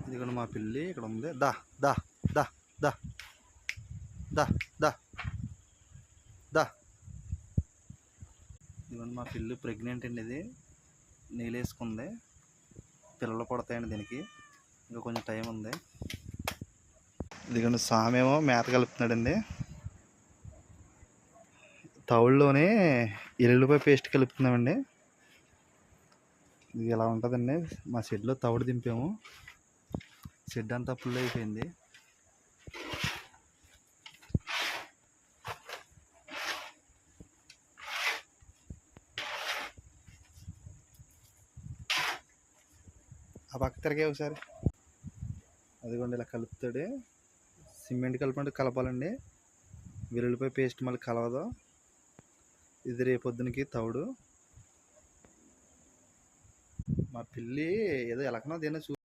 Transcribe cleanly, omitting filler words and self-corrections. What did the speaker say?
ఇదిగోండి మా పిల్లి ఇక్కడ ఉంది. దా దా దా దా దా దా దా. ఇదిగోండి మా పిల్లి ప్రెగ్నెంట్ అండి. ఇది నీళ్ళేసుకుంది. పిల్లలు పడతాయండి దీనికి. ఇంకా కొంచెం టైం ఉంది. ఇదిగోండి సామేమో మేత కలుపుతున్నాడండి. తవుడులోనే ఎల్లుల్లిపాయ పేస్ట్ కలుపుతున్నామండి. ఇది ఇలా ఉంటుందండి. మా షెడ్లో తవుడు దింపాము. షెడ్ అంతా ఫుల్ అయిపోయింది. ఆ పక్క తిరిగే ఒకసారి. అదిగోండి ఇలా కలుపుతాడు. సిమెంట్ కలిపినట్టు కలపాలండి. వెల్లుల్లిపాయ పేస్ట్ మళ్ళీ కలవదు. ఇది రేపొద్దునకి తవుడు. మా పిల్లి ఏదో ఎలకనో దేనో